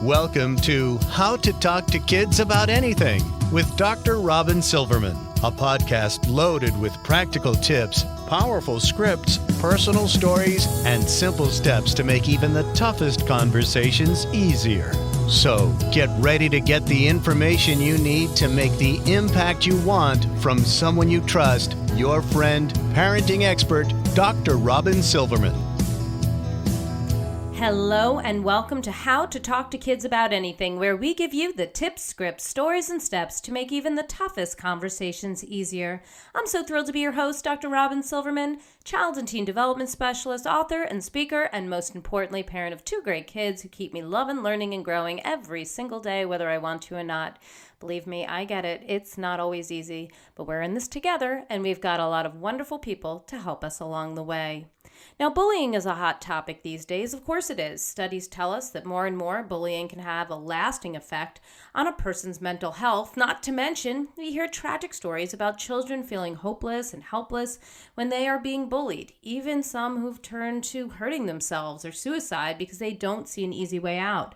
Welcome to How to Talk to Kids About Anything with Dr. Robyn Silverman, a podcast loaded with practical tips, powerful scripts, personal stories, and simple steps to make even the toughest conversations easier. So get ready to get the information you need to make the impact you want from someone you trust, your friend, parenting expert, Dr. Robyn Silverman. Hello and welcome to How to Talk to Kids About Anything, where we give you the tips, scripts, stories, and steps to make even the toughest conversations easier. I'm so thrilled to be your host, Dr. Robyn Silverman, child and teen development specialist, author, and speaker, and most importantly, parent of two great kids who keep me loving, learning, and growing every single day, whether I want to or not. Believe me, I get it. It's not always easy, but we're in this together, and we've got a lot of wonderful people to help us along the way. Now, bullying is a hot topic these days. Of course it is. Studies tell us that more and more bullying can have a lasting effect on a person's mental health. Not to mention, we hear tragic stories about children feeling hopeless and helpless when they are being bullied, even some who've turned to hurting themselves or suicide because they don't see an easy way out.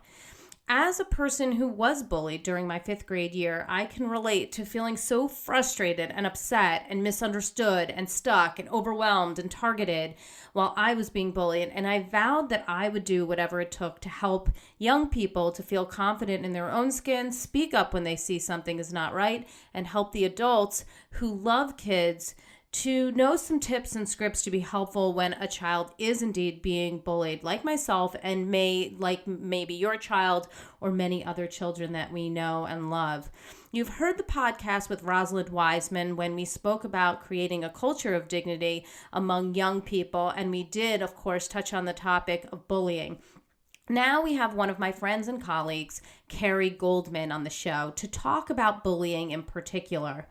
As a person who was bullied during my 5th grade year, I can relate to feeling so frustrated and upset and misunderstood and stuck and overwhelmed and targeted while I was being bullied. And I vowed that I would do whatever it took to help young people to feel confident in their own skin, speak up when they see something is not right, and help the adults who love kids to know some tips and scripts to be helpful when a child is indeed being bullied, like myself and maybe your child or many other children that we know and love. You've heard the podcast with Rosalind Wiseman when we spoke about creating a culture of dignity among young people, and we did, of course, touch on the topic of bullying. Now we have one of my friends and colleagues, Carrie Goldman, on the show to talk about bullying in particular.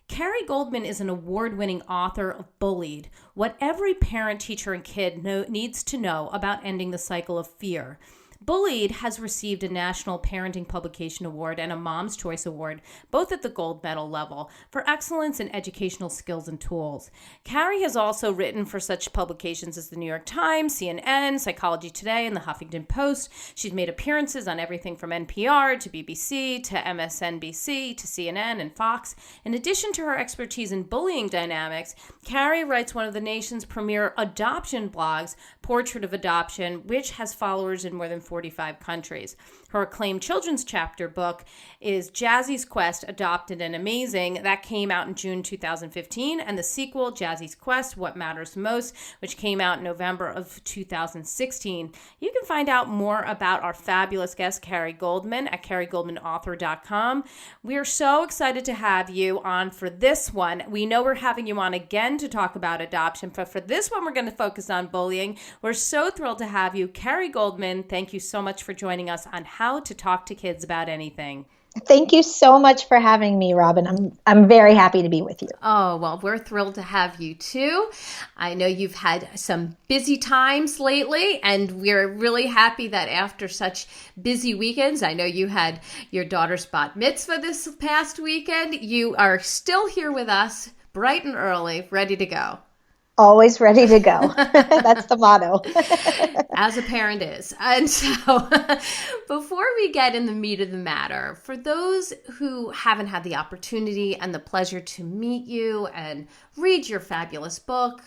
Carrie Goldman is an award-winning author of Bullied, what every parent, teacher, and kid needs to know about ending the cycle of fear. Bullied has received a National Parenting Publication Award and a Mom's Choice Award, both at the gold medal level, for excellence in educational skills and tools. Carrie has also written for such publications as the New York Times, CNN, Psychology Today, and the Huffington Post. She's made appearances on everything from NPR to BBC to MSNBC to CNN and Fox. In addition to her expertise in bullying dynamics, Carrie writes one of the nation's premier adoption blogs, Portrait of Adoption, which has followers in more than 45 countries. Her acclaimed children's chapter book is Jazzy's Quest, Adopted and Amazing. That came out in June 2015, and the sequel, Jazzy's Quest, What Matters Most, which came out in November of 2016. You can find out more about our fabulous guest, Carrie Goldman, at carriegoldmanauthor.com. We're so excited to have you on for this one. We know we're having you on again to talk about adoption, but for this one, we're going to focus on bullying. We're so thrilled to have you. Carrie Goldman, thank you so much for joining us on How to Talk to Kids About Anything. Thank you so much for having me, Robyn. I'm very happy to be with you. Oh, well, we're thrilled to have you too. I know you've had some busy times lately, and we're really happy that after such busy weekends, I know you had your daughter's bat mitzvah this past weekend. You are still here with us, bright and early, ready to go. Always ready to go. That's the motto. As a parent is. And so before we get in the meat of the matter, for those who haven't had the opportunity and the pleasure to meet you and read your fabulous book,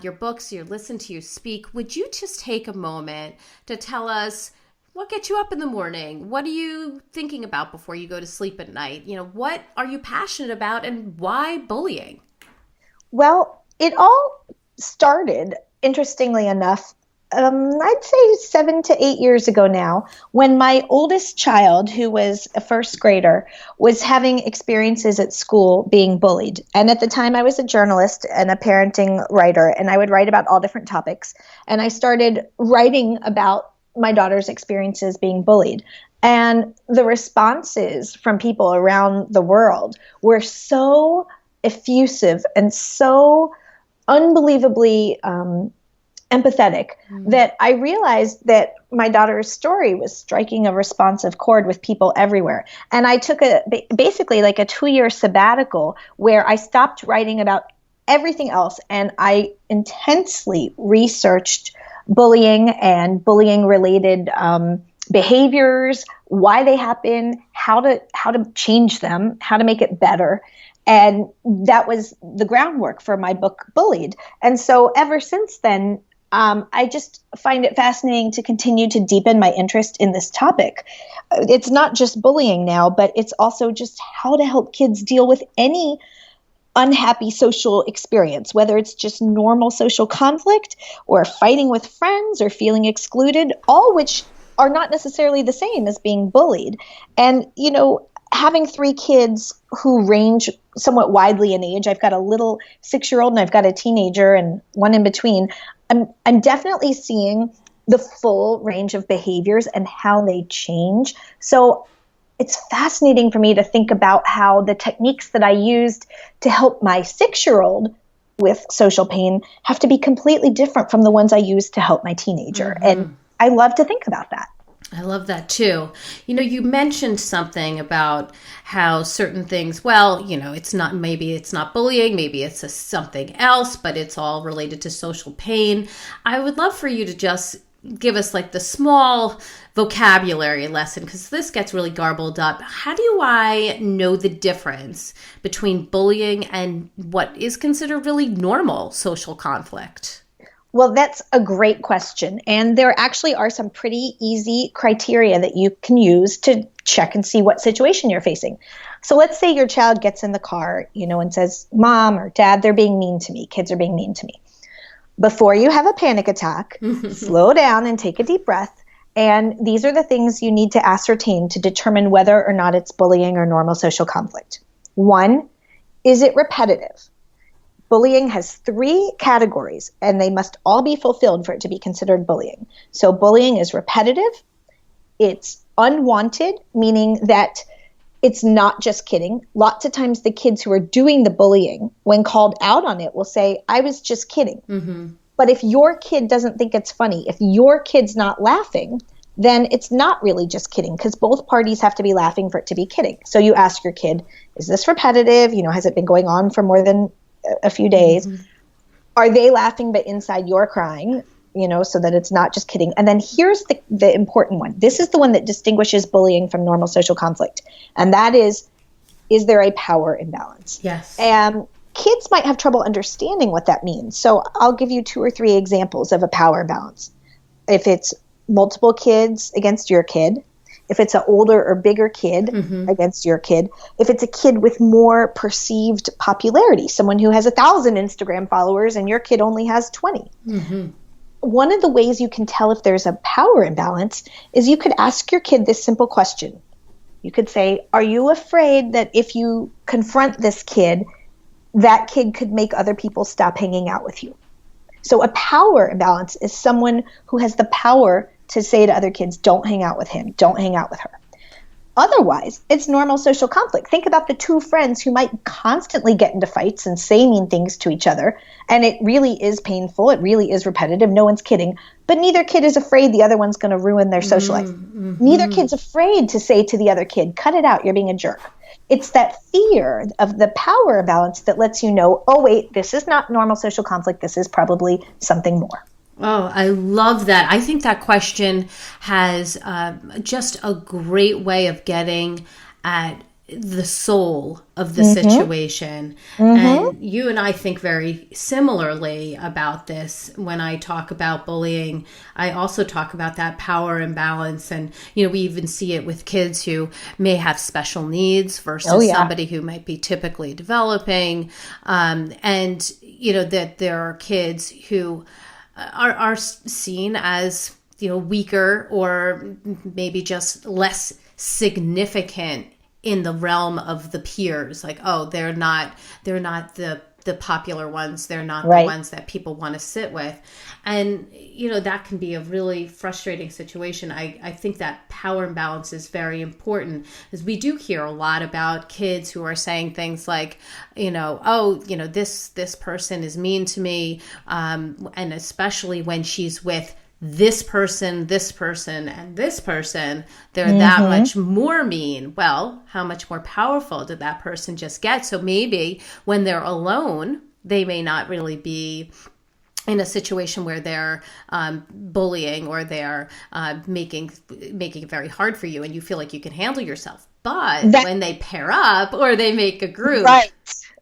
your books, you listen to you speak, would you just take a moment to tell us what gets you up in the morning? What are you thinking about before you go to sleep at night? You know, what are you passionate about and why bullying? Well, it all started, interestingly enough, I'd say 7 to 8 years ago now, when my oldest child, who was a first grader, was having experiences at school being bullied. And at the time, I was a journalist and a parenting writer, and I would write about all different topics. And I started writing about my daughter's experiences being bullied. And the responses from people around the world were so effusive and so unbelievably empathetic that I realized that my daughter's story was striking a responsive chord with people everywhere. And I took basically like a 2-year sabbatical where I stopped writing about everything else, and I intensely researched bullying and bullying related behaviors, why they happen, how to change them, how to make it better. And that was the groundwork for my book, Bullied. And so ever since then, I just find it fascinating to continue to deepen my interest in this topic. It's not just bullying now, but it's also just how to help kids deal with any unhappy social experience, whether it's just normal social conflict or fighting with friends or feeling excluded, all which are not necessarily the same as being bullied. And, having 3 kids who range somewhat widely in age, I've got a little 6-year-old and I've got a teenager and one in between. I'm definitely seeing the full range of behaviors and how they change. So it's fascinating for me to think about how the techniques that I used to help my 6-year-old with social pain have to be completely different from the ones I used to help my teenager. Mm-hmm. And I love to think about that. I love that too. You mentioned something about how certain things, it's not bullying, maybe it's something else, but it's all related to social pain. I would love for you to just give us like the small vocabulary lesson, because this gets really garbled up. How do I know the difference between bullying and what is considered really normal social conflict? Well, that's a great question. And there actually are some pretty easy criteria that you can use to check and see what situation you're facing. So let's say your child gets in the car, and says, Mom or Dad, they're being mean to me. Kids are being mean to me. Before you have a panic attack, slow down and take a deep breath. And these are the things you need to ascertain to determine whether or not it's bullying or normal social conflict. 1, is it repetitive? Bullying has 3 categories, and they must all be fulfilled for it to be considered bullying. So bullying is repetitive, it's unwanted, meaning that it's not just kidding. Lots of times the kids who are doing the bullying, when called out on it, will say, I was just kidding. Mm-hmm. But if your kid doesn't think it's funny, if your kid's not laughing, then it's not really just kidding, because both parties have to be laughing for it to be kidding. So you ask your kid, is this repetitive? Has it been going on for more than a few days? Mm-hmm. Are they laughing but inside you're crying, so that it's not just kidding? And then here's the important one. This is the one that distinguishes bullying from normal social conflict. And that is there a power imbalance? Yes. And kids might have trouble understanding what that means. So I'll give you 2 or 3 examples of a power imbalance. If it's multiple kids against your kid, if it's an older or bigger kid against your kid, if it's a kid with more perceived popularity, someone who has 1,000 Instagram followers and your kid only has 20. Mm-hmm. One of the ways you can tell if there's a power imbalance is you could ask your kid this simple question. You could say, are you afraid that if you confront this kid, that kid could make other people stop hanging out with you? So a power imbalance is someone who has the power to say to other kids, don't hang out with him, don't hang out with her. Otherwise, it's normal social conflict. Think about the 2 friends who might constantly get into fights and say mean things to each other, and it really is painful, it really is repetitive, no one's kidding, but neither kid is afraid the other one's going to ruin their social life. Neither kid's afraid to say to the other kid, cut it out, you're being a jerk. It's that fear of the power imbalance that lets you know, oh wait, this is not normal social conflict, this is probably something more. Oh, I love that. I think that question has just a great way of getting at the soul of the situation. And you and I think very similarly about this. When I talk about bullying, I also talk about that power imbalance. And, we even see it with kids who may have special needs versus somebody who might be typically developing. And, that there are kids who are seen as, weaker or maybe just less significant in the realm of the peers. Like, oh, they're not the popular ones. They're not the ones that people want to sit with. And, that can be a really frustrating situation. I think that power imbalance is very important, because we do hear a lot about kids who are saying things like, this person is mean to me. And especially when she's with this person, and this person, they're that much more mean. Well, how much more powerful did that person just get? So maybe when they're alone, they may not really be in a situation where they're bullying or they're making it very hard for you and you feel like you can handle yourself. But when they pair up or they make a group, that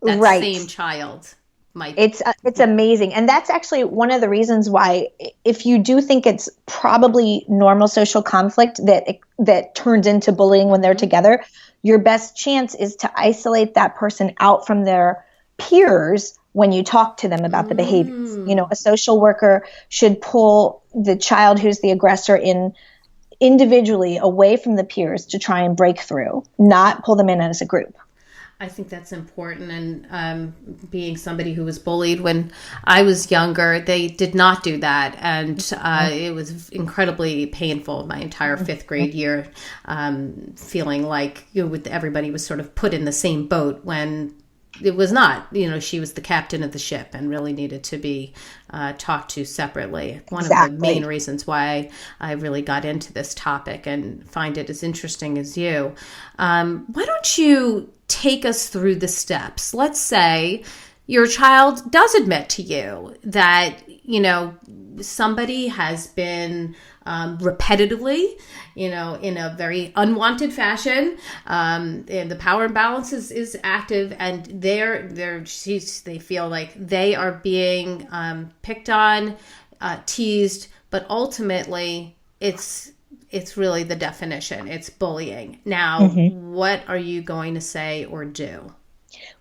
same child might. It's amazing. And that's actually one of the reasons why, if you do think it's probably normal social conflict that turns into bullying when they're together, your best chance is to isolate that person out from their peers when you talk to them about the behaviors. A social worker should pull the child who's the aggressor in individually away from the peers to try and break through, not pull them in as a group. I think that's important. And being somebody who was bullied when I was younger, they did not do that. And it was incredibly painful my entire fifth grade year, feeling like everybody was sort of put in the same boat when it was not. She was the captain of the ship and really needed to be talked to separately. One of the main reasons why I really got into this topic and find it as interesting as you. Why don't you take us through the steps? Let's say your child does admit to you that, somebody has been repetitively, in a very unwanted fashion, and the power imbalance is active, and they feel like they are being picked on, teased, but ultimately it's really the definition. It's bullying. Now, what are you going to say or do?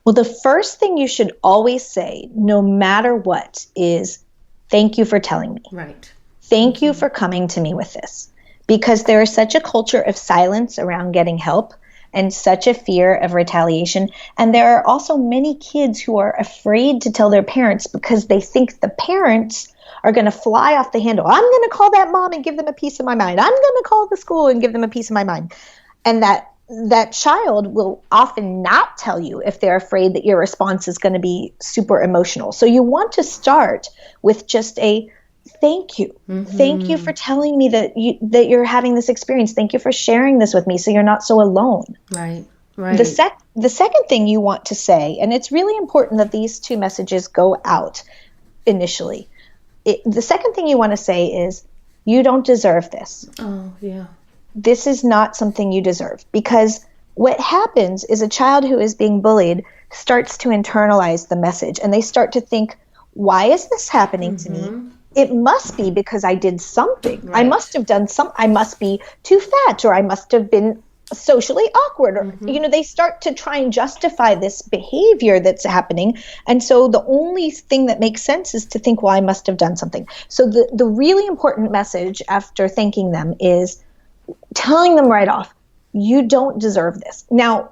Well, the first thing you should always say, no matter what, is thank you for telling me. Right. Thank you for coming to me with this, because there is such a culture of silence around getting help and such a fear of retaliation. And there are also many kids who are afraid to tell their parents because they think the parents are going to fly off the handle. I'm going to call that mom and give them a piece of my mind. I'm going to call the school and give them a piece of my mind. And that child will often not tell you if they're afraid that your response is going to be super emotional. So you want to start with just a thank you. Thank you for telling me that you're having this experience. Thank you for sharing this with me so you're not so alone. Right. The second thing you want to say, and it's really important that these two messages go out initially. The second thing you want to say is, you don't deserve this. Oh, yeah. This is not something you deserve. Because what happens is a child who is being bullied starts to internalize the message, and they start to think, why is this happening to me? It must be because I did something. Right. I must have done I must be too fat, or I must have been socially awkward, or they start to try and justify this behavior that's happening. And so the only thing that makes sense is to think, well, I must have done something. So the really important message after thanking them is telling them right off, you don't deserve this. Now,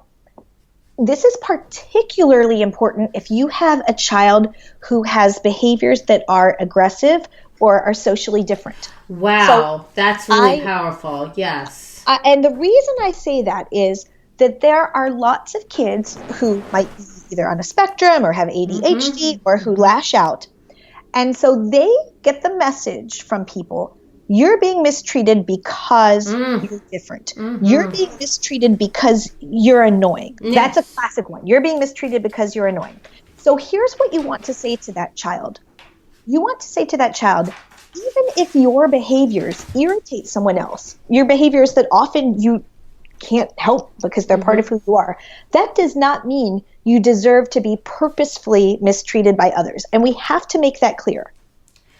this is particularly important if you have a child who has behaviors that are aggressive or are socially different. Wow, so that's really powerful. Yes. And the reason I say that is that there are lots of kids who might be either on a spectrum or have ADHD or who lash out. And so they get the message from people, you're being mistreated because you're different. You're being mistreated because you're annoying. Yes. That's a classic one. You're being mistreated because you're annoying. So here's what you want to say to that child. You want to say to that child, even if your behaviors irritate someone else, your behaviors that often you can't help because they're part of who you are, that does not mean you deserve to be purposefully mistreated by others. And we have to make that clear.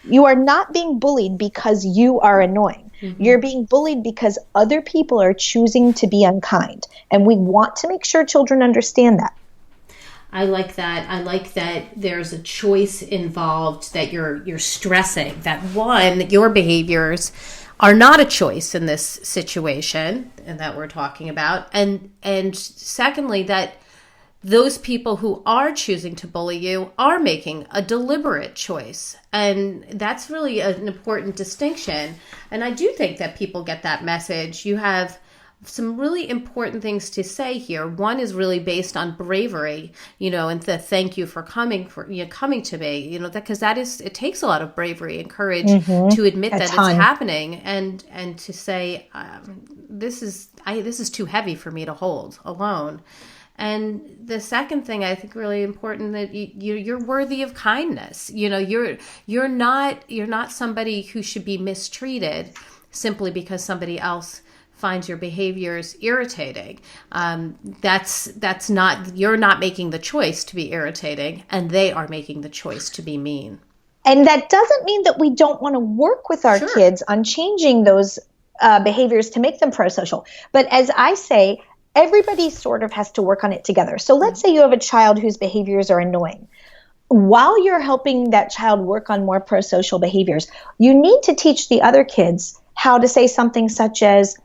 You are not being bullied because you are annoying. You're being bullied because other people are choosing to be unkind. And we want to make sure children understand that. I like that. I like that there's a choice involved, that you're stressing that, one, your behaviors are not a choice in this situation and that we're talking about. And secondly, that those people who are choosing to bully you are making a deliberate choice. And that's really an important distinction. And I do think that people get that message. You have some really important things to say here. One is really based on bravery, and the thank you for coming to me, because it takes a lot of bravery and courage to admit that it's happening and to say, this is too heavy for me to hold alone. And the second thing I think really important, that you're worthy of kindness. You're not somebody who should be mistreated simply because somebody else finds your behaviors irritating. That's not, you're not making the choice to be irritating, and they are making the choice to be mean. And that doesn't mean that we don't want to work with our kids on changing those behaviors to make them pro-social. But as I say, everybody sort of has to work on it together. So let's say you have a child whose behaviors are annoying. While you're helping that child work on more pro-social behaviors, you need to teach the other kids how to say something such as,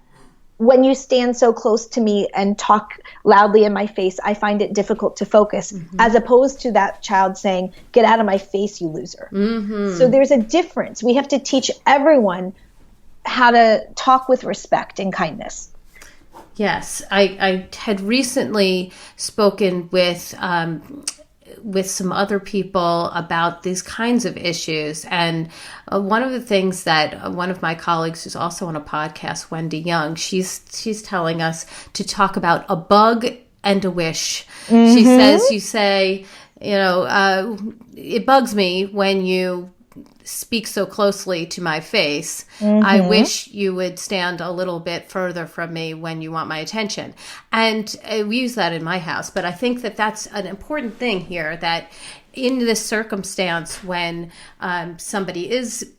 when you stand so close to me and talk loudly in my face, I find it difficult to focus, as opposed to that child saying, get out of my face, you loser. So there's a difference. We have to teach everyone how to talk with respect and kindness. Yes, I had recently spoken with some other people about these kinds of issues. And one of the things that one of my colleagues who's also on a podcast, Wendy Young, she's telling us to talk about a bug and a wish. She says, you say, it bugs me when you speak so closely to my face. I wish you would stand a little bit further from me when you want my attention. And we use that in my house. But I think that that's an important thing here, that in this circumstance when somebody is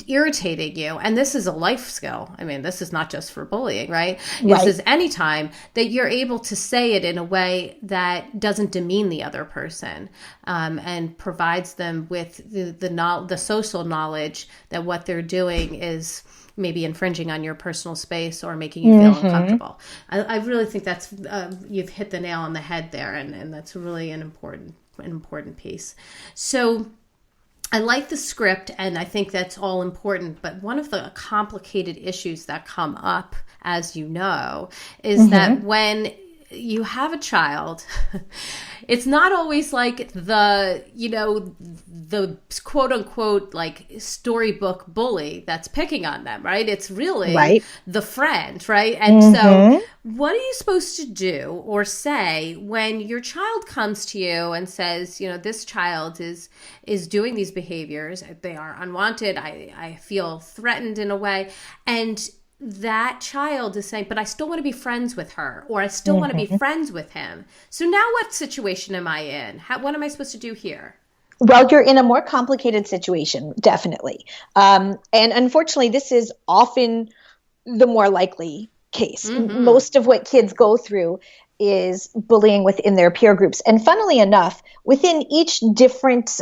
irritating you, and this is a life skill. I mean, this is not just for bullying, right? This is any time that you're able to say it in a way that doesn't demean the other person, and provides them with the social knowledge that what they're doing is maybe infringing on your personal space or making you feel uncomfortable. I really think that's you've hit the nail on the head there, and that's really an important piece. So I like the script, and I think that's all important, but one of the complicated issues that come up, as you know, is that when you have a child, it's not always like the quote unquote like storybook bully that's picking on them, right? It's really the friend, right? And so what are you supposed to do or say when your child comes to you and says, this child is doing these behaviors, they are unwanted, I feel threatened in a way, and that child is saying, but I still want to be friends with her, or I still want to be friends with him. So now what situation am I in? What am I supposed to do here? Well, you're in a more complicated situation, definitely. And unfortunately, this is often the more likely case. Most of what kids go through is bullying within their peer groups. And funnily enough, within each different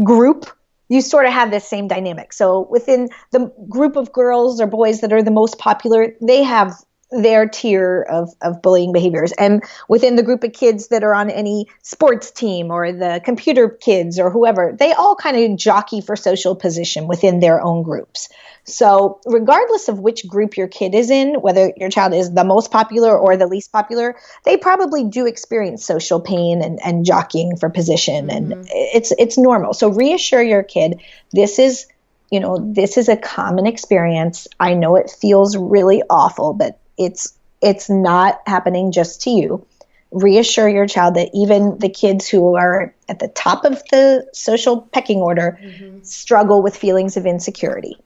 group, you sort of have this same dynamic. So within the group of girls or boys that are the most popular, they have their tier of bullying behaviors. And within the group of kids that are on any sports team or the computer kids or whoever, they all kind of jockey for social position within their own groups. So regardless of which group your kid is in, whether your child is the most popular or the least popular, they probably do experience social pain and jockeying for position. And it's normal. So reassure your kid, this is a common experience. I know it feels really awful, but it's not happening just to you. Reassure your child that even the kids who are at the top of the social pecking order struggle with feelings of insecurity.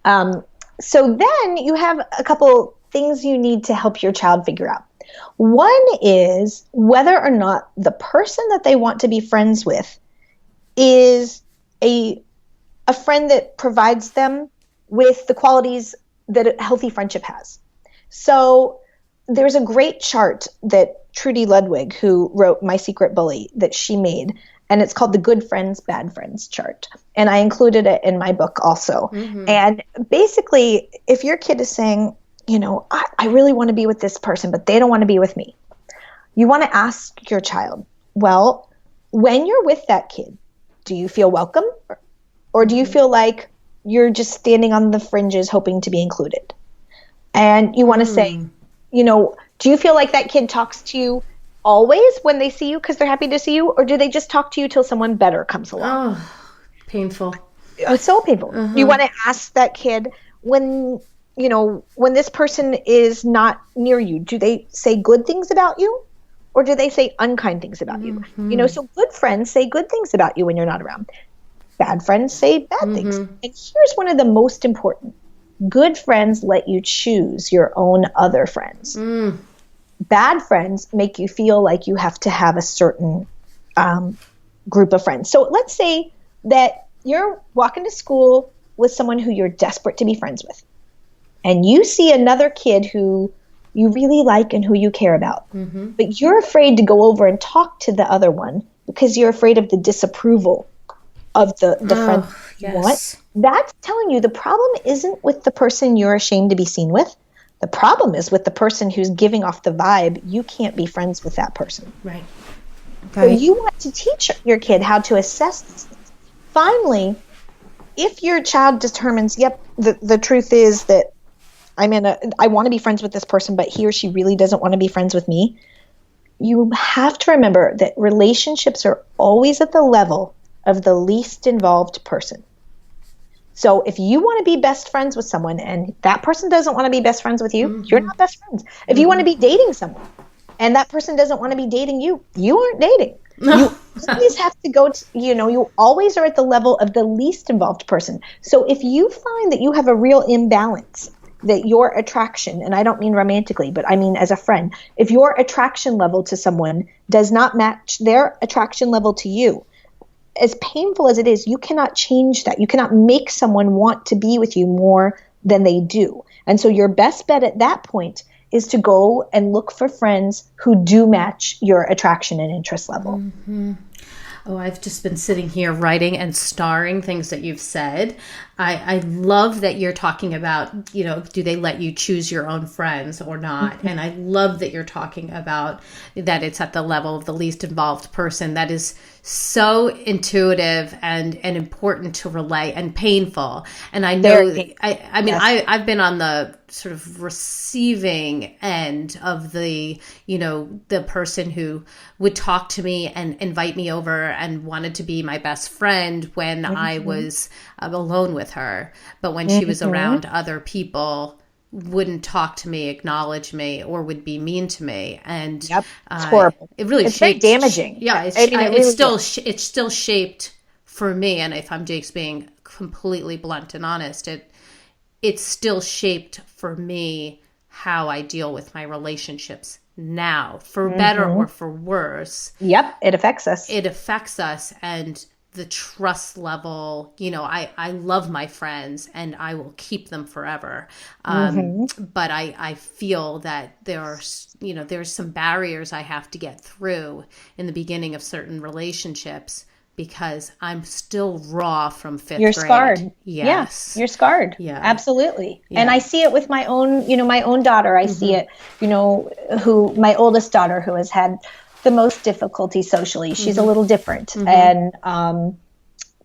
So then you have a couple things you need to help your child figure out. One is whether or not the person that they want to be friends with is a friend that provides them with the qualities that a healthy friendship has. So there's a great chart that Trudy Ludwig, who wrote My Secret Bully, that she made, and it's called the Good Friends, Bad Friends chart. And I included it in my book also. And basically, if your kid is saying, I really want to be with this person, but they don't want to be with me, you want to ask your child, well, when you're with that kid, do you feel welcome? Or do you feel like you're just standing on the fringes hoping to be included? And you want to say, do you feel like that kid talks to you always when they see you because they're happy to see you? Or do they just talk to you till someone better comes along? Oh, painful. It's so painful. You want to ask that kid when this person is not near you, do they say good things about you? or do they say unkind things about you? So good friends say good things about you when you're not around. Bad friends say bad things. And here's one of the most important. Good friends let you choose your own other friends. Bad friends make you feel like you have to have a certain group of friends. So let's say that you're walking to school with someone who you're desperate to be friends with, and you see another kid who you really like and who you care about, but you're afraid to go over and talk to the other one because you're afraid of the disapproval of the friend you want. That's telling you the problem isn't with the person you're ashamed to be seen with. The problem is with the person who's giving off the vibe, you can't be friends with that person. Right. So you want to teach your kid how to assess these things. Finally, if your child determines, the truth is that I want to be friends with this person, but he or she really doesn't want to be friends with me, you have to remember that relationships are always at the level of the least involved person. So if you want to be best friends with someone and that person doesn't want to be best friends with you, you're not best friends. If you want to be dating someone and that person doesn't want to be dating you, you aren't dating. You always have to go to, you always are at the level of the least involved person. So if you find that you have a real imbalance, that your attraction, and I don't mean romantically, but I mean as a friend, if your attraction level to someone does not match their attraction level to you, as painful as it is, you cannot change that. You cannot make someone want to be with you more than they do. And so your best bet at that point is to go and look for friends who do match your attraction and interest level. Oh, I've just been sitting here writing and starring things that you've said. I love that you're talking about, do they let you choose your own friends or not? And I love that you're talking about that it's at the level of the least involved person. That is so intuitive and important to relay and painful. And I know, I've been on the sort of receiving end of the person who would talk to me and invite me over and wanted to be my best friend when I was alone with her. But when she was around other people, wouldn't talk to me, acknowledge me, or would be mean to me. And it's horrible. It's very damaging. Yeah, it's still shaped for me. And if I'm just being completely blunt and honest, it's still shaped for me how I deal with my relationships now, for better or for worse. Yep, it affects us. It affects us, and the trust level, I love my friends and I will keep them forever. But I feel that there's some barriers I have to get through in the beginning of certain relationships because I'm still raw from fifth grade. You're scarred. Yes. Yeah, you're scarred. Yeah. Absolutely. Yeah. And I see it with my own daughter. I see it, my oldest daughter who has had the most difficulty socially. She's a little different. And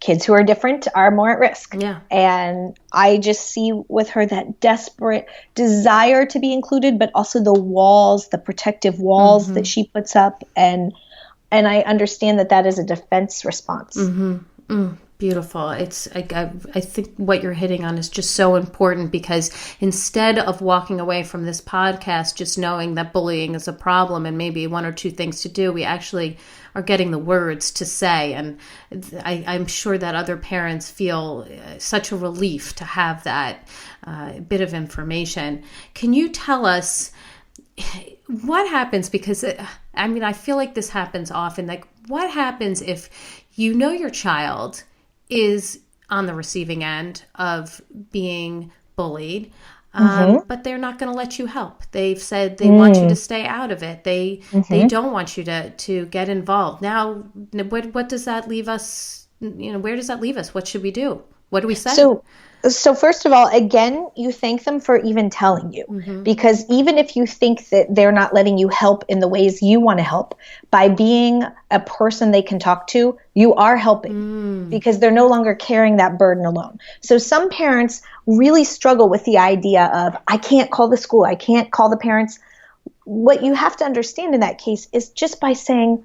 kids who are different are more at risk. Yeah. And I just see with her that desperate desire to be included, but also the protective walls that she puts up. And I understand that is a defense response. Beautiful. It's I think what you're hitting on is just so important, because instead of walking away from this podcast just knowing that bullying is a problem and maybe one or two things to do, we actually are getting the words to say. And I'm sure that other parents feel such a relief to have that bit of information. Can you tell us what happens? Because I feel like this happens often. Like, what happens if your child is on the receiving end of being bullied, but they're not going to let you help? They've said they want you to stay out of it. They don't want you to get involved. Now, what does that leave us? Where does that leave us? What should we do? What do we say? So first of all, again, you thank them for even telling you, because even if you think that they're not letting you help in the ways you want to help, by being a person they can talk to, you are helping because they're no longer carrying that burden alone. So some parents really struggle with the idea of, I can't call the school, I can't call the parents. What you have to understand in that case is just by saying,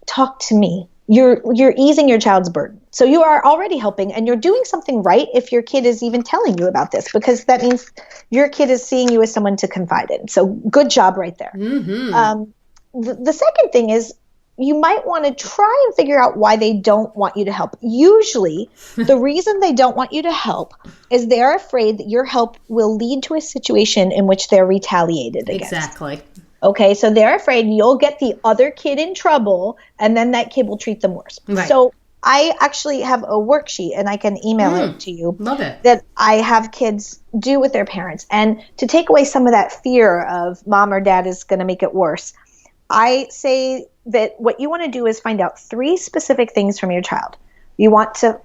talk to me, you're easing your child's burden. So you are already helping, and you're doing something right if your kid is even telling you about this, because that means your kid is seeing you as someone to confide in. So good job right there. the second thing is you might want to try and figure out why they don't want you to help. Usually, the reason they don't want you to help is they're afraid that your help will lead to a situation in which they're retaliated against. Exactly. Okay, so they're afraid you'll get the other kid in trouble, and then that kid will treat them worse. Right. So I actually have a worksheet, and I can email it to you. Love it. That I have kids do with their parents. And to take away some of that fear of mom or dad is going to make it worse, I say that what you want to do is find out 3 specific things from your child. You want to,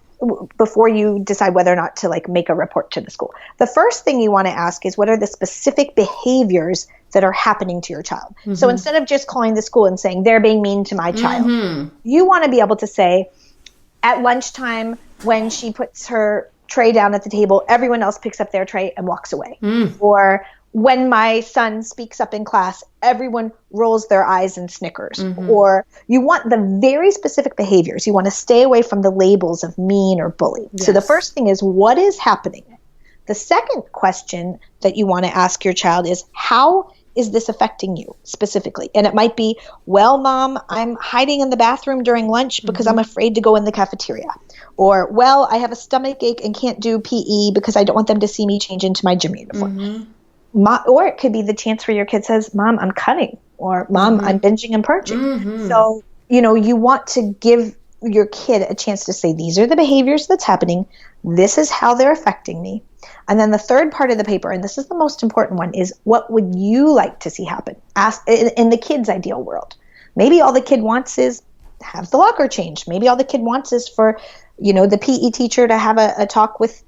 before you decide whether or not to like make a report to the school. The first thing you want to ask is, what are the specific behaviors that are happening to your child? Mm-hmm. So instead of just calling the school and saying they're being mean to my child, you want to be able to say, at lunchtime, when she puts her tray down at the table, everyone else picks up their tray and walks away. Or when my son speaks up in class, everyone rolls their eyes and snickers. Or you want the very specific behaviors. You want to stay away from the labels of mean or bully. Yes. So the first thing is, what is happening? The second question that you want to ask your child is, how is this affecting you specifically? And it might be, well, mom, I'm hiding in the bathroom during lunch because I'm afraid to go in the cafeteria. Or, well, I have a stomach ache and can't do PE because I don't want them to see me change into my gym uniform. Or it could be the chance where your kid says, Mom, I'm cutting. Or, Mom, I'm binging and purging. So, you want to give your kid a chance to say, these are the behaviors that's happening. This is how they're affecting me. And then the third part of the paper, and this is the most important one, is what would you like to see happen in the kid's ideal world? Maybe all the kid wants is have the locker changed. Maybe all the kid wants is for, the PE teacher to have a talk with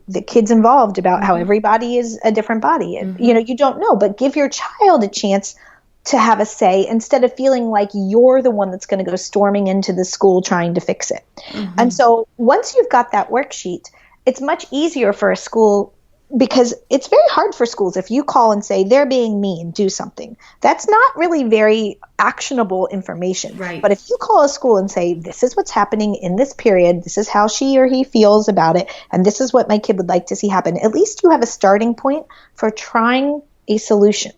the kids involved about how everybody is a different body. And, you don't know, but give your child a chance to have a say instead of feeling like you're the one that's going to go storming into the school trying to fix it. And so once you've got that worksheet, it's much easier for a school, because it's very hard for schools if you call and say they're being mean, do something. That's not really very actionable information. Right. But if you call a school and say, this is what's happening in this period, this is how she or he feels about it, and this is what my kid would like to see happen, at least you have a starting point for trying a solution.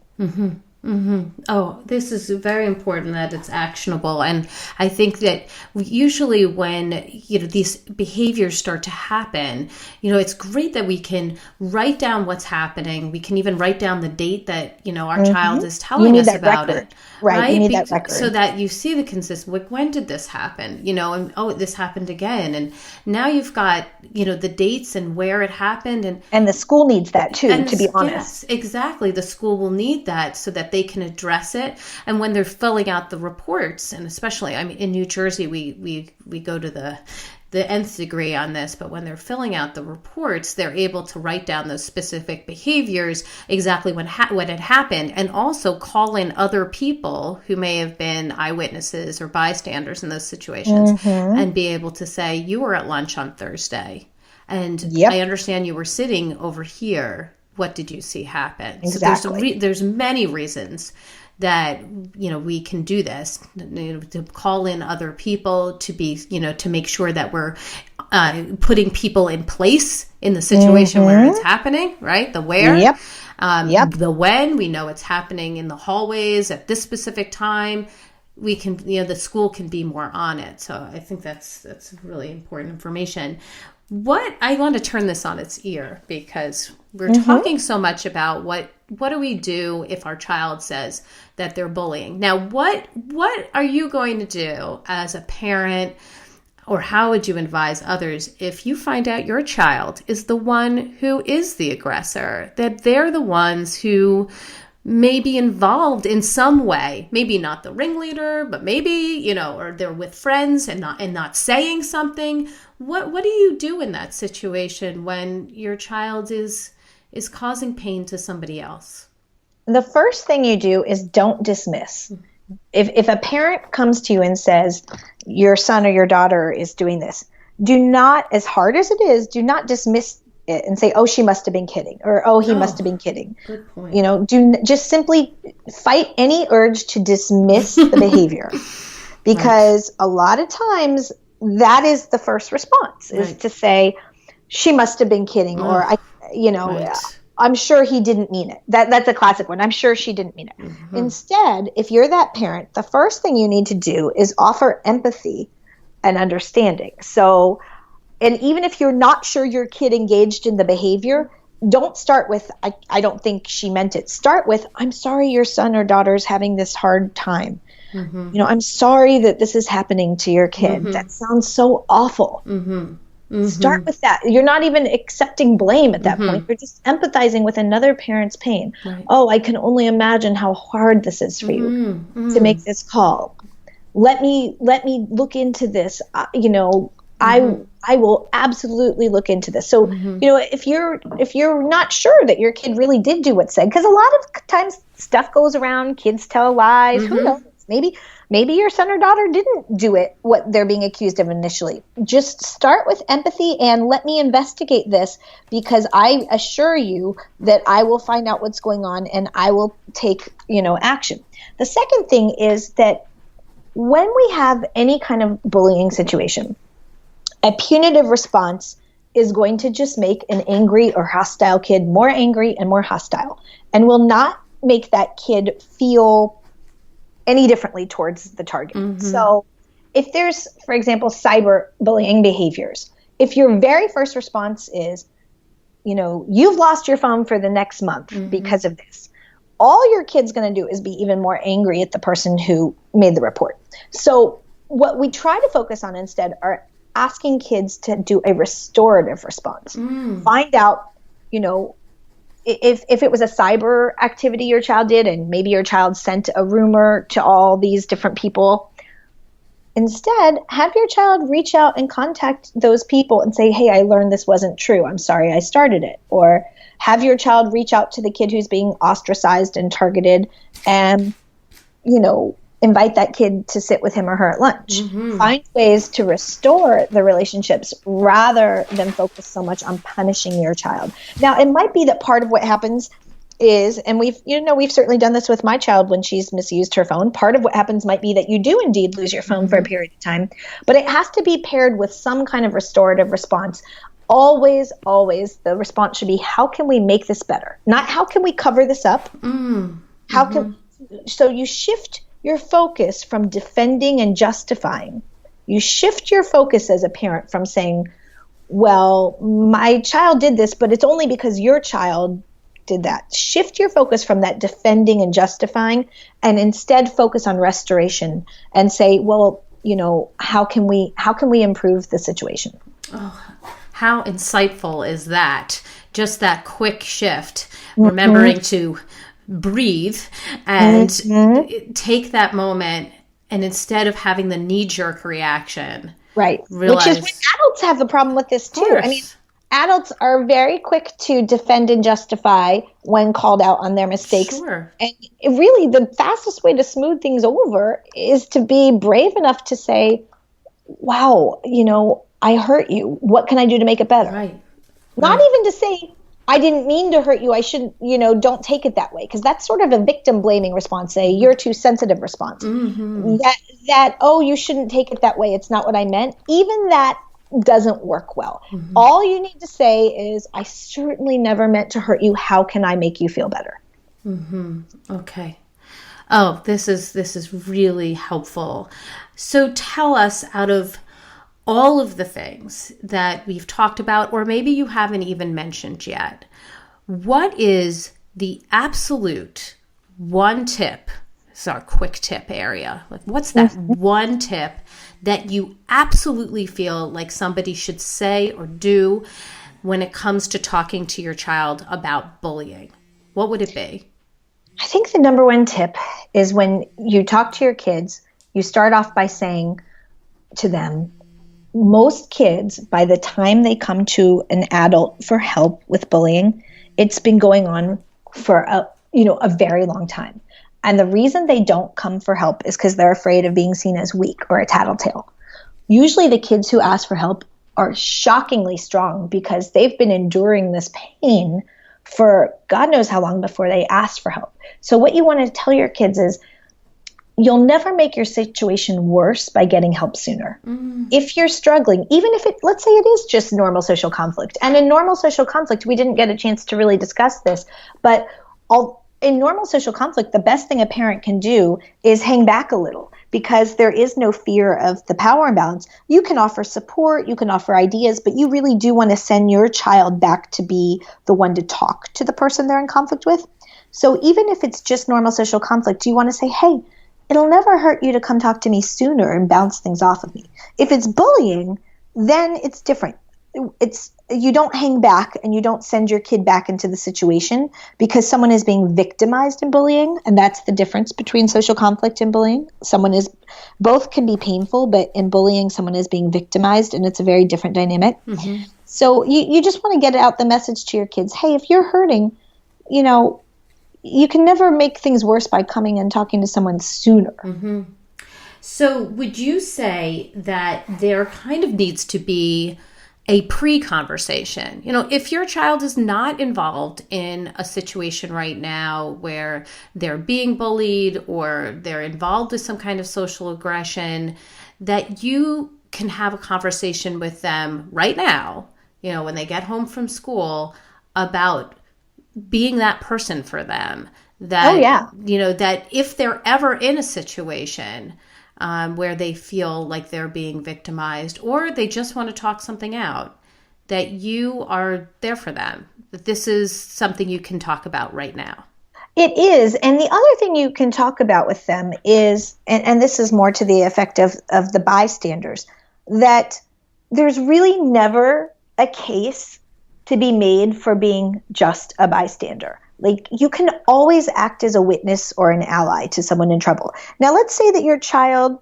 Oh, this is very important that it's actionable. And I think that usually when, these behaviors start to happen, it's great that we can write down what's happening. We can even write down the date that, our child is telling us about it. Right. You need that record. So that you see the consistency. Like, when did this happen? And, this happened again. And now you've got, the dates and where it happened. And the school needs that too, to be honest. Yes, exactly. The school will need that so that they can address it. And when they're filling out the reports, and especially, in New Jersey, we go to the nth degree on this, but when they're filling out the reports, they're able to write down those specific behaviors, exactly what had happened, and also call in other people who may have been eyewitnesses or bystanders in those situations, and be able to say, you were at lunch on Thursday, and I understand you were sitting over here. What did you see happen? Exactly. So there's many reasons that, we can do this, to call in other people, to be, to make sure that we're putting people in place in the situation where it's happening, right? The where, the when, we know it's happening in the hallways at this specific time. We can, the school can be more on it. So I think that's really important information. What I want to turn this on its ear, because we're talking so much about what do we do if our child says that they're bullying. Now, what are you going to do as a parent, or how would you advise others if you find out your child is the one who is the aggressor, that they're the ones who may be involved in some way, maybe not the ringleader, but maybe, or they're with friends and not saying something. What do you do in that situation when your child is causing pain to somebody else? The first thing you do is don't dismiss. If a parent comes to you and says your son or your daughter is doing this, do not, as hard as it is, do not dismiss it and say, oh, she must have been kidding, or oh, he must have been kidding. Good point. Just simply fight any urge to dismiss the behavior, because a lot of times that is the first response, is to say she must have been kidding, or I'm sure he didn't mean it. That's a classic one. I'm sure she didn't mean it. Mm-hmm. Instead, if you're that parent, the first thing you need to do is offer empathy and understanding. So, and even if you're not sure your kid engaged in the behavior, don't start with, I don't think she meant it. Start with, I'm sorry your son or daughter is having this hard time. Mm-hmm. I'm sorry that this is happening to your kid. Mm-hmm. That sounds so awful. Mm-hmm. Mm-hmm. Start with that. You're not even accepting blame at that point. You're just empathizing with another parent's pain. Right. Oh, I can only imagine how hard this is for you to make this call. Let me look into this. I will absolutely look into this. So, if you're not sure that your kid really did do what's said, because a lot of times stuff goes around, kids tell lies, who knows? Maybe your son or daughter didn't do it, what they're being accused of initially. Just start with empathy and let me investigate this, because I assure you that I will find out what's going on and I will take, action. The second thing is that when we have any kind of bullying situation, a punitive response is going to just make an angry or hostile kid more angry and more hostile, and will not make that kid feel any differently towards the target. Mm-hmm. So if there's, for example, cyber bullying behaviors, if your very first response is, you've lost your phone for the next month because of this, all your kid's going to do is be even more angry at the person who made the report. So what we try to focus on instead are asking kids to do a restorative response. Find out, if it was a cyber activity your child did, and maybe your child sent a rumor to all these different people, instead, have your child reach out and contact those people and say, hey, I learned this wasn't true. I'm sorry I started it. Or have your child reach out to the kid who's being ostracized and targeted and, invite that kid to sit with him or her at lunch. Find ways to restore the relationships rather than focus so much on punishing your child. Now, it might be that part of what happens is, and we've certainly done this with my child when she's misused her phone. Part of what happens might be that you do indeed lose your phone for a period of time, but it has to be paired with some kind of restorative response. Always, the response should be, how can we make this better? Not how can we cover this up? So you shift your focus from defending and justifying. You shift your focus as a parent from saying, well, my child did this, but it's only because your child did that. Shift your focus from that defending and justifying, and instead focus on restoration and say, well, how can we improve the situation? Oh, how insightful is that? Just that quick shift, remembering to breathe and take that moment, and instead of having the knee-jerk reaction, right, which is when adults have the problem with this too. I mean, adults are very quick to defend and justify when called out on their mistakes. Sure. And really, the fastest way to smooth things over is to be brave enough to say, wow, I hurt you. What can I do to make it better? Right. Not even to say, I didn't mean to hurt you. I shouldn't, don't take it that way. Because that's sort of a victim blaming response, a you're too sensitive response. That, oh, you shouldn't take it that way. It's not what I meant. Even that doesn't work well. All you need to say is, I certainly never meant to hurt you. How can I make you feel better? Okay. Oh, this is really helpful. So tell us, out of all of the things that we've talked about, or maybe you haven't even mentioned yet, what is the absolute one tip? This is our quick tip area. Like, what's that one tip that you absolutely feel like somebody should say or do when it comes to talking to your child about bullying? What would it be? I think the number one tip is, when you talk to your kids, you start off by saying to them, most kids, by the time they come to an adult for help with bullying, it's been going on for a very long time. And the reason they don't come for help is because they're afraid of being seen as weak or a tattletale. Usually the kids who ask for help are shockingly strong because they've been enduring this pain for God knows how long before they asked for help. So what you want to tell your kids is, you'll never make your situation worse by getting help sooner. If you're struggling, even if let's say it is just normal social conflict. And in normal social conflict, we didn't get a chance to really discuss this, but in normal social conflict, the best thing a parent can do is hang back a little, because there is no fear of the power imbalance. You can offer support, you can offer ideas, but you really do want to send your child back to be the one to talk to the person they're in conflict with. So even if it's just normal social conflict, you want to say, hey, it'll never hurt you to come talk to me sooner and bounce things off of me. If it's bullying, then it's different. You don't hang back and you don't send your kid back into the situation because someone is being victimized in bullying. And that's the difference between social conflict and bullying. Both can be painful, but in bullying, someone is being victimized, and it's a very different dynamic. Mm-hmm. So you just want to get out the message to your kids. Hey, if you're hurting, you can never make things worse by coming and talking to someone sooner. Mm-hmm. So would you say that there kind of needs to be a pre-conversation? If your child is not involved in a situation right now where they're being bullied or they're involved with some kind of social aggression, that you can have a conversation with them right now, when they get home from school, about being that person for them. That, that if they're ever in a situation where they feel like they're being victimized, or they just want to talk something out, that you are there for them, that this is something you can talk about right now. It is. And the other thing you can talk about with them is, and this is more to the effect of the bystanders, that there's really never a case to be made for being just a bystander. Like, you can always act as a witness or an ally to someone in trouble. Now, let's say that your child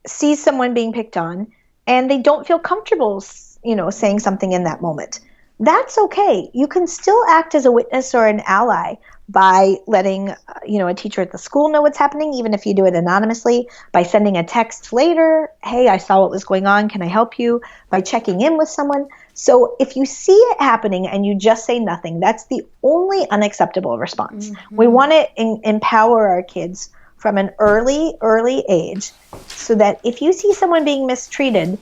sees someone being picked on and they don't feel comfortable, saying something in that moment. That's okay. You can still act as a witness or an ally by letting, a teacher at the school know what's happening, even if you do it anonymously, by sending a text later, hey, I saw what was going on, can I help you? By checking in with someone. So if you see it happening and you just say nothing, that's the only unacceptable response. Mm-hmm. We want to empower our kids from an early age, so that if you see someone being mistreated,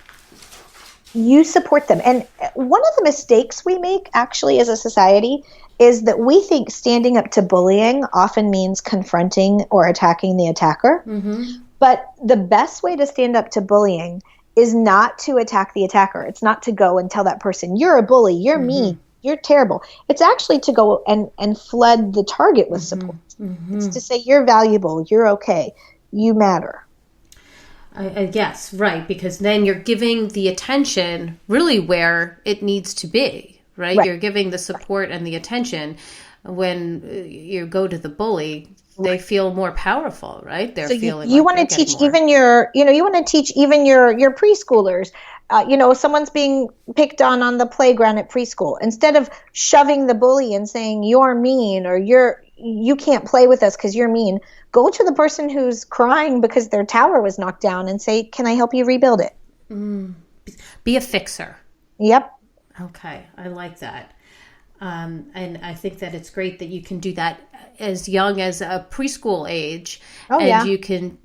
you support them. And one of the mistakes we make actually as a society is that we think standing up to bullying often means confronting or attacking the attacker. Mm-hmm. But the best way to stand up to bullying is not to attack the attacker. It's not to go and tell that person, you're a bully, you're mm-hmm. mean, you're terrible. It's actually to go and flood the target with support. Mm-hmm. It's to say, you're valuable, you're okay, you matter. Yes, right, because then you're giving the attention really where it needs to be, right? You're giving the support and the attention. When you go to the bully, they feel more powerful, right? They're feeling you want to teach even your preschoolers. Someone's being picked on the playground at preschool. Instead of shoving the bully and saying you're mean or you can't play with us because you're mean, go to the person who's crying because their tower was knocked down and say, can I help you rebuild it? Be a fixer. Yep. Okay, I like that. And I think that it's great that you can do that as young as a preschool age. You can,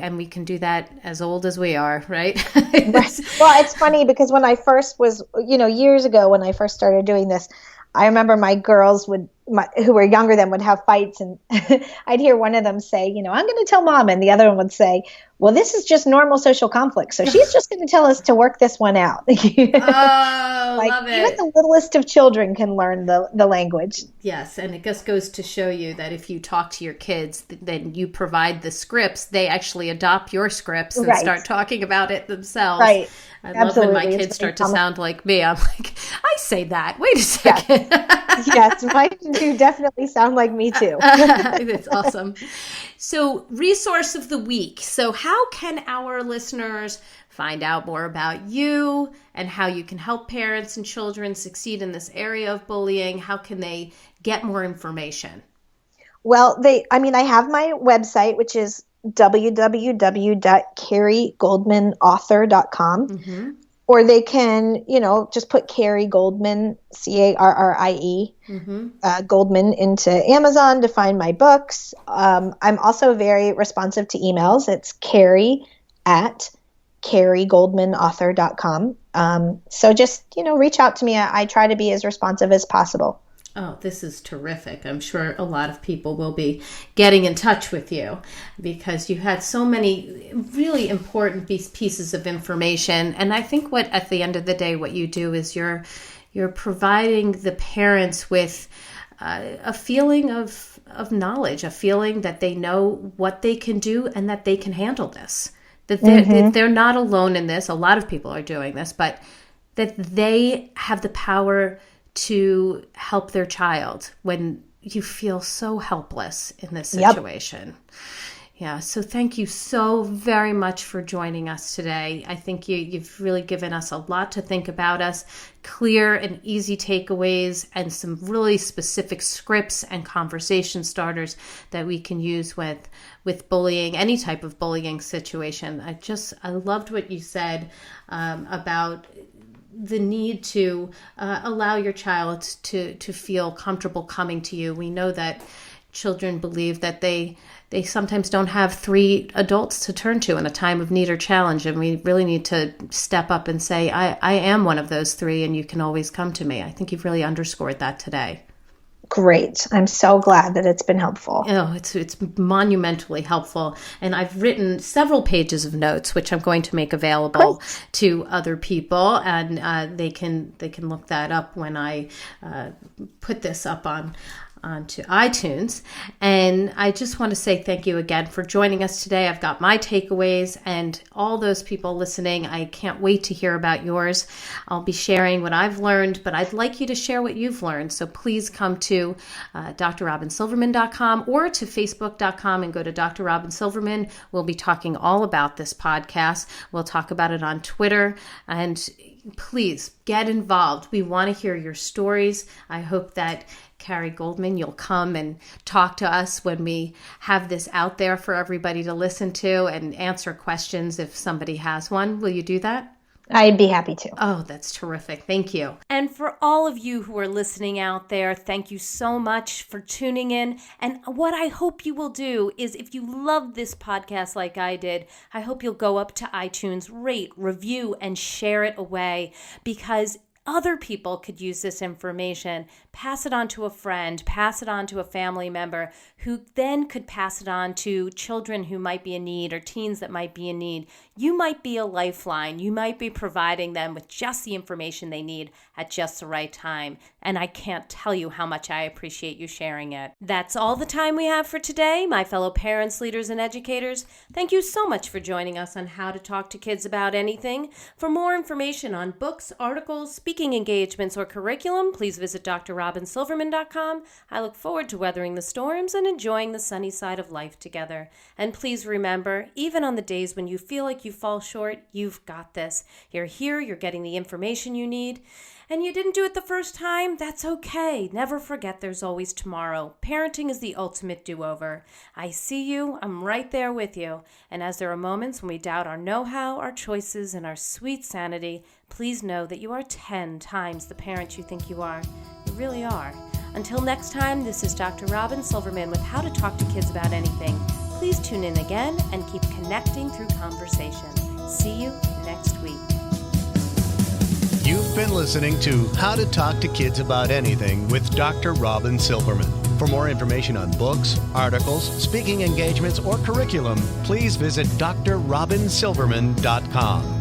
and we can do that as old as we are, right? Well, it's funny because when I first was, years ago when I first started doing this, I remember my girls who were younger than would have fights, and I'd hear one of them say, I'm going to tell mom, and the other one would say, well, this is just normal social conflict, so she's just going to tell us to work this one out. Love it. Even the littlest of children can learn the language. Yes, and it just goes to show you that if you talk to your kids, then you provide the scripts, they actually adopt your scripts and start talking about it themselves. Right. I love when my kids start to sound like me. I'm like, I say that. Wait a second. Yes, mine do definitely sound like me too. That's awesome. So, resource of the week. So, how can our listeners find out more about you and how you can help parents and children succeed in this area of bullying? How can they get more information? Well, I have my website, which is www.carriegoldmanauthor.com. Mm-hmm. or they can, just put Carrie Goldman, Carrie, Goldman into Amazon to find my books. I'm also very responsive to emails. It's carriegoldmanauthor.com. So just, reach out to me. I try to be as responsive as possible. Oh, this is terrific. I'm sure a lot of people will be getting in touch with you because you had so many really important pieces of information. And I think at the end of the day, what you do is you're providing the parents with a feeling of knowledge, a feeling that they know what they can do and that they can handle this, that they're not alone in this. A lot of people are doing this, but that they have the power to help their child when you feel so helpless in this situation. Yep. Yeah. So thank you so very much for joining us today. I think you've really given us a lot to think about, us clear and easy takeaways and some really specific scripts and conversation starters that we can use with bullying, any type of bullying situation. I loved what you said about the need to allow your child to feel comfortable coming to you. We know that children believe that they sometimes don't have 3 adults to turn to in a time of need or challenge, and we really need to step up and say, I am one of those 3 and you can always come to me. I think you've really underscored that today. Great. I'm so glad that it's been helpful. Oh, it's monumentally helpful. And I've written several pages of notes, which I'm going to make available to other people. And they can look that up when I put this up onto iTunes. And I just want to say thank you again for joining us today. I've got my takeaways, and all those people listening, I can't wait to hear about yours. I'll be sharing what I've learned, but I'd like you to share what you've learned. So please come to drrobynsilverman.com or to facebook.com and go to Dr. Robyn Silverman. We'll be talking all about this podcast. We'll talk about it on Twitter, and please get involved. We want to hear your stories. I hope that Carrie Goldman, you'll come and talk to us when we have this out there for everybody to listen to and answer questions if somebody has one. Will you do that? I'd be happy to. Oh, that's terrific. Thank you. And for all of you who are listening out there, thank you so much for tuning in. And what I hope you will do is, if you love this podcast like I did, I hope you'll go up to iTunes, rate, review, and share it away, because other people could use this information. Pass it on to a friend, pass it on to a family member who then could pass it on to children who might be in need or teens that might be in need. You might be a lifeline. You might be providing them with just the information they need at just the right time. And I can't tell you how much I appreciate you sharing it. That's all the time we have for today, my fellow parents, leaders, and educators. Thank you so much for joining us on How to Talk to Kids About Anything. For more information on books, articles, speaking engagements, or curriculum, please visit drrobynsilverman.com. I look forward to weathering the storms and enjoying the sunny side of life together. And please remember, even on the days when you feel like you fall short, you've got this. You're here, you're getting the information you need, and you didn't do it the first time. That's okay. Never forget there's always tomorrow. Parenting is the ultimate do-over. I see you. I'm right there with you. And as there are moments when we doubt our know-how, our choices, and our sweet sanity, please know that you are 10 times the parent you think you are. You really are. Until next time, this is Dr. Robyn Silverman with How to Talk to Kids About Anything. Please tune in again and keep connecting through conversation. See you next week. You've been listening to How to Talk to Kids About Anything with Dr. Robyn Silverman. For more information on books, articles, speaking engagements, or curriculum, please visit drrobynsilverman.com.